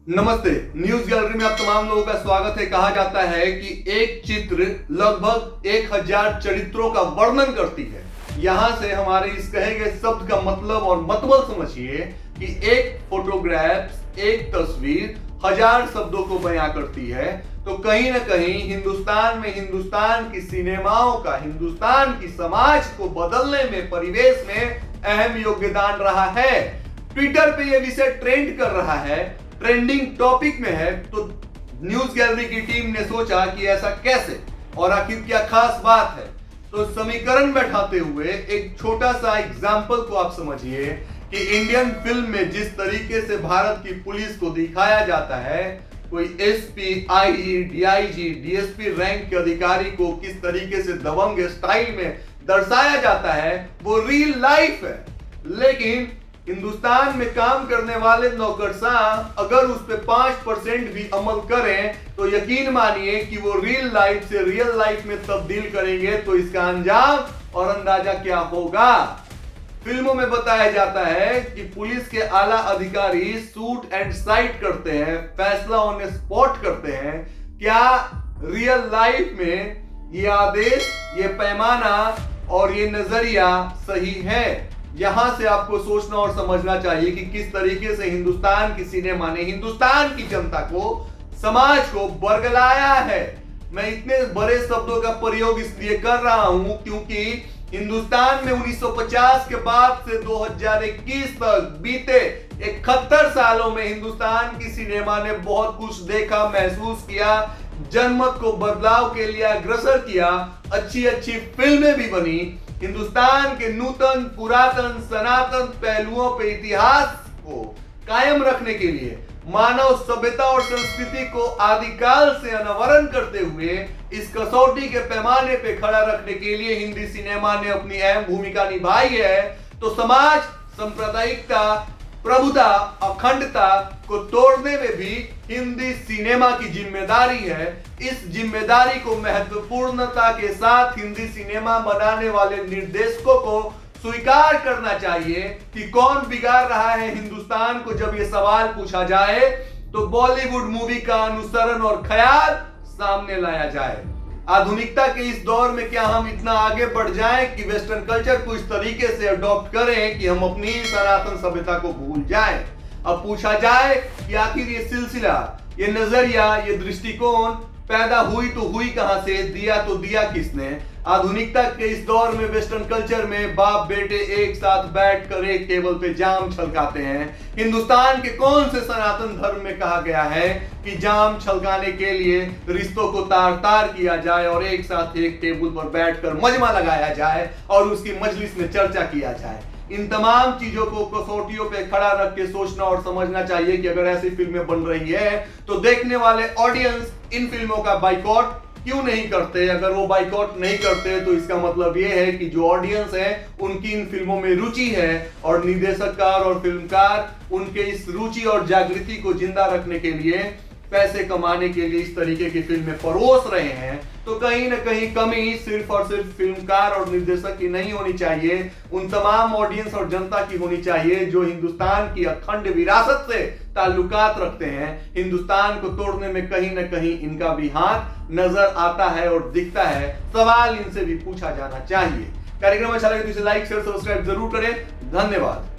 नमस्ते। News gallery में आप तमाम लोगों का स्वागत है। कहा जाता है कि एक चित्र लगभग 1000 चरित्रों का वर्णन करती है। यहां से हमारे इस कहे गए शब्द का मतलब और मतलब समझिए कि एक फोटोग्राफ, एक तस्वीर 1000 शब्दों को बयां करती है। तो कहीं ना कहीं हिंदुस्तान में हिंदुस्तान की सिनेमाओं का, हिंदुस्तान की समाज को बदलने में, परिवेश में अहम योगदान रहा है। ट्विटर पे यह विषय ट्रेंड कर रहा है, ट्रेंडिंग टॉपिक में है। तो न्यूज गैलरी की टीम ने सोचा कि ऐसा कैसे और आखिर क्या खास बात है। तो समीकरण बैठाते हुए एक छोटा सा एग्जाम्पल को आप समझिए कि इंडियन फिल्म में जिस तरीके से भारत की पुलिस को दिखाया जाता है, कोई SP, IG, DIG, DSP rank के अधिकारी को किस तरीके से दबंग स्टाइल में दर्शाया जाता है, वो रियल लाइफ है। लेकिन हिंदुस्तान में काम करने वाले नौकरशाह अगर उस पे 5% भी अमल करें तो यकीन मानिए कि वो रियल लाइफ से रियल लाइफ में तब्दील करेंगे। तो इसका अंजाम और अंदाजा क्या होगा। फिल्मों में बताया जाता है कि पुलिस के आला अधिकारी शूट एंड साइट करते हैं, फैसला ऑन स्पॉट करते हैं। क्या रियल लाइफ में ये आदेश, ये पैमाना और ये नजरिया सही है? यहां से आपको सोचना और समझना चाहिए कि किस तरीके से हिंदुस्तान की सिनेमा ने हिंदुस्तान की जनता को, समाज को बरगलाया है। मैं इतने बड़े शब्दों का प्रयोग इसलिए कर रहा हूं क्योंकि हिंदुस्तान में 1950 के बाद से 2021 तक बीते 71 सालों में हिंदुस्तान की सिनेमा ने बहुत कुछ देखा, महसूस किया, जनमत को बदलाव के लिए अग्रसर किया। अच्छी अच्छी फिल्में भी बनी। हिंदुस्तान के नूतन, पुरातन, सनातन पहलुओं पे इतिहास को कायम रखने के लिए, मानव सभ्यता और संस्कृति को आदिकाल से अनावरण करते हुए इस कसौटी के पैमाने पे खड़ा रखने के लिए हिंदी सिनेमा ने अपनी अहम भूमिका निभाई है। तो समाज, सांप्रदायिकता, प्रभुता, अखंडता को तोड़ने में भी हिंदी सिनेमा की जिम्मेदारी है। इस जिम्मेदारी को महत्वपूर्णता के साथ हिंदी सिनेमा बनाने वाले निर्देशकों को स्वीकार करना चाहिए कि कौन बिगाड़ रहा है हिंदुस्तान को। जब ये सवाल पूछा जाए तो बॉलीवुड मूवी का अनुसरण और ख्याल सामने लाया जाए। आधुनिकता के इस दौर में क्या हम इतना आगे बढ़ जाएं कि वेस्टर्न कल्चर को इस तरीके से अडॉप्ट करें कि हम अपनी सनातन सभ्यता को भूल जाएं। अब पूछा जाए कि आखिर ये सिलसिला, ये नजरिया, ये दृष्टिकोण पैदा हुई तो हुई कहां से, दिया तो दिया किसने? आधुनिकता के इस दौर में वेस्टर्न कल्चर में बाप बेटे एक साथ बैठकर एक टेबल पे जाम छलकाते हैं। हिंदुस्तान के कौन से सनातन धर्म में कहा गया है कि जाम छलकाने के लिए रिश्तों को तार तार किया जाए और एक साथ एक टेबल पर बैठकर मजमा लगाया जाए और उसकी मजलिस में चर्चा किया जाए? इन तमाम चीजों को कसौटियों पे खड़ा रख के सोचना और समझना चाहिए कि अगर ऐसी फिल्में बन रही है तो देखने वाले ऑडियंस इन फिल्मों का बाइकॉट क्यों नहीं करते। अगर वो बाइकॉट नहीं करते तो इसका मतलब ये है कि जो ऑडियंस है उनकी इन फिल्मों में रुचि है और निर्देशककार और फिल्मकार उनके इस रुचि और जागृति को जिंदा रखने के लिए, पैसे कमाने के लिए इस तरीके की फिल्में परोस रहे हैं। तो कहीं ना कहीं कमी सिर्फ और सिर्फ फिल्मकार और निर्देशक की नहीं होनी चाहिए, उन तमाम ऑडियंस और जनता की होनी चाहिए जो हिंदुस्तान की अखंड विरासत से ताल्लुकात रखते हैं। हिंदुस्तान को तोड़ने में कहीं ना कहीं इनका भी हाथ नजर आता है और दिखता है। सवाल इनसे भी पूछा जाना चाहिए। कार्यक्रम अच्छा लगे तो इसे लाइक, शेयर, सब्सक्राइब जरूर करें। धन्यवाद।